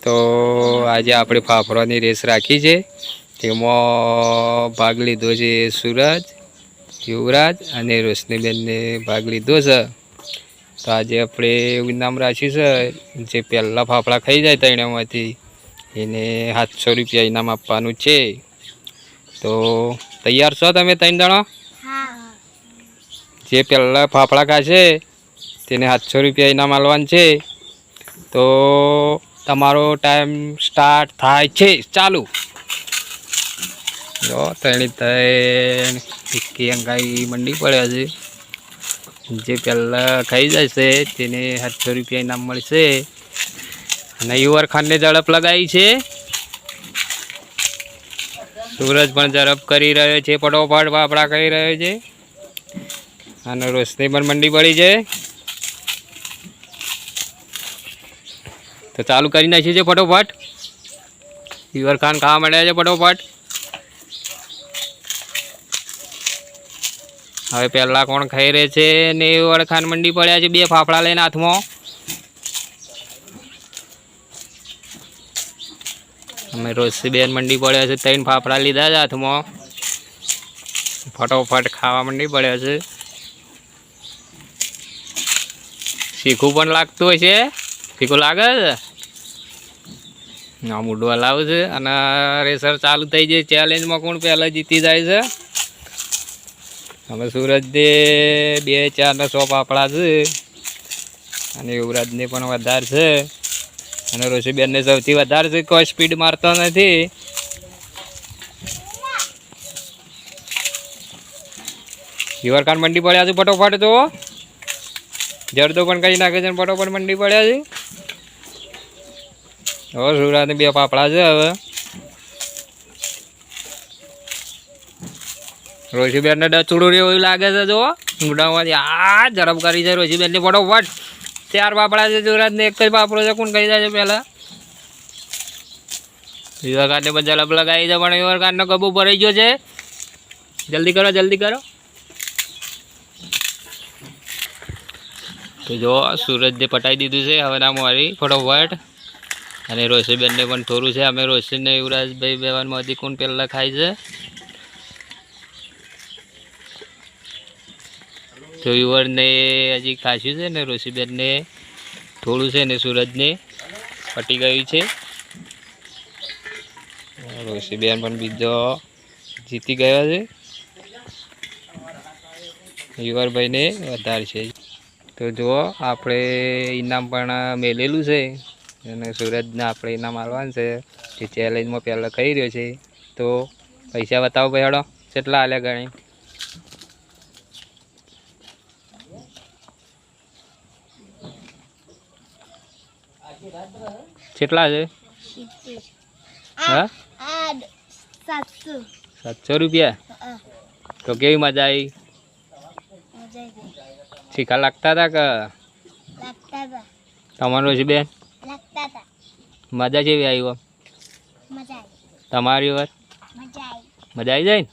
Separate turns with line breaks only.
તો આજે આપણે ફાફડાની રેસ રાખી છે, તેમાં ભાગ લીધો છે સૂરજ, યુવરાજ અને રોશનીબેનને ભાગ લીધો છે. તો આજે આપણે એવું ઇનામ રાખ્યું છે, જે પહેલાં ફાફડા ખાઈ જાય તૈણામાંથી એને 700 રૂપિયા ઇનામ આપવાનું છે. તો તૈયાર છો તમે 3 જણા? જે પહેલાં ફાફડા ખાશે તેને 700 રૂપિયા ઇનામ આપવાનું છે. તો તમારો ટાઈમ સ્ટાર્ટ થાય છે, ચાલુ. જો ત્રણ એકી અંગાઈ મંડી પડ્યા છે. જે પહેલાં ખાઈ જશે તેને 700 રૂપિયા ઇનામ મળશે. અને યુવર ખાનને ઝડપ લગાવી છે. સૂરજ પણ ઝડપ કરી રહ્યો છે, ફટોફટ ફાફડા ખાઈ રહ્યો છે. અને રોશની પણ મંડી પડી છે. તો ચાલુ કરી નાખ્યું છે ફટોફટ. યુવર ખાન ખાવા માંડ્યા છે ફટોફટ. હવે પહેલાં કોણ ખાઈ રહે છે ને યુવર ખાન મંડી પડ્યા છે 2 ફાફડા લઈને હાથમાં. અમે રોશનીબેન મંડી પડ્યા છે, 3 ફાફડા લીધા છે હાથમાં. ફટોફટ ખાવા મંડી પડ્યા છે. શીખું પણ લાગતું હોય છે. શીખું લાગે છે. આ મોઢું હલાવું છે અને રેસર ચાલુ થઈ જાય. ચેલેન્જમાં કોણ પહેલાં જીતી જાય છે. અમે સૂરજને 2, 4 ને 100 ફાફડા છે અને યુવરાજને પણ વધારે છે અને રોશનીબેનને સૌથી વધારે છે. કોઈ સ્પીડ મારતો નથી. યુવર ખાન મંડી પડ્યા છે ફટોફટ. તો જરદો પણ કઈ નાખે છે, ફટોફટ મંડી પડ્યા છે. હવે સૂરજને 2 ફાફડા છે. હવે રોશનીબેનને ડચુડું એવું લાગે છે. જો મોઢામાંથી આ ઝડપ કરી છે રોશનીબેનને ફટોફટ. 4 ફાફડા છે. સૂરજને 1 જ ફાફડો છે. કોણ ખાઈ જાય છે પહેલાં? યુવર ખાનને પણ ઝડપ લગાવી છે, પણ યુવર ખાનનો કબૂ ભરાઈ ગયો છે. જલ્દી કરો, જલ્દી કરો. તો જો સૂરજને પટાઈ દીધું છે. હવે ના મારી ફટોફટ. અને રોશનીબેનને પણ થોડું છે. અમે રોશનને યુવરાજભાઈ બેવાનમાંથી કોણ પહેલાં ખાય છે. તો યુવરને હજી ખાસ્યું છે ને રોશનીબેનને થોડું છે ને સૂરજને પટી ગયું છે. રોશનીબેન પણ બીજો જીતી ગયો છે. યુવરભાઈને વધારે છે. તો જુઓ આપણે ઇનામ પણ મેલેલું છે અને સૂરજને આપણે ઇનામ આપવાનું છે. જે ચેલેન્જમાં પહેલાં કહી રહ્યો છે. તો પૈસા બતાવો ભાઈ, હેડો કેટલા આલ્યા ગણી? કેટલા છે? હા, 700 રૂપિયા. તો કેવી મજા આવી? શીખા લાગતા હતા કે તમારું છે બેન? મજા જેવી આવી? તમારી વાર મજા આવી જાય ને?